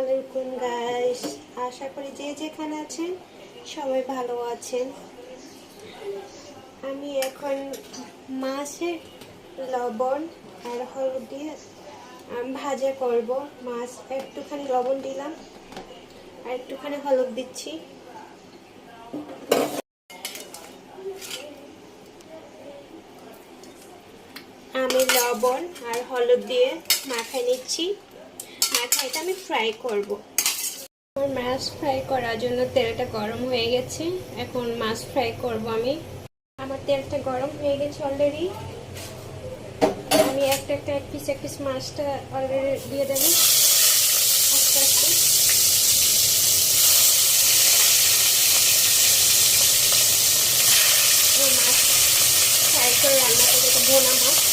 আলাইকুম গাইস, আশা করি যে যেখানে আছেন সবাই ভালো আছেন। আমি এখন মাছে লবণ আর হলুদ দিয়ে ভাজা করব। মাছ একটুখানি লবণ দিলাম আর একটুখানি হলুদ দিচ্ছি। আমি লবণ আর হলুদ দিয়ে মাখায় নিচ্ছি। মাখাইটা আমি ফ্রাই করব। আমার মাছ ফ্রাই করার জন্য তেলটা গরম হয়ে গেছে। এখন মাছ ফ্রাই করব আমি। আমার তেলটা গরম হয়ে গেছে অলরেডি। আমি এক পিস মাছটা অলরেডি দিয়ে দেবো আস্তে আস্তে। মাছ ফ্রাই করে রান্না করবো, এটা ভোনা মাছ।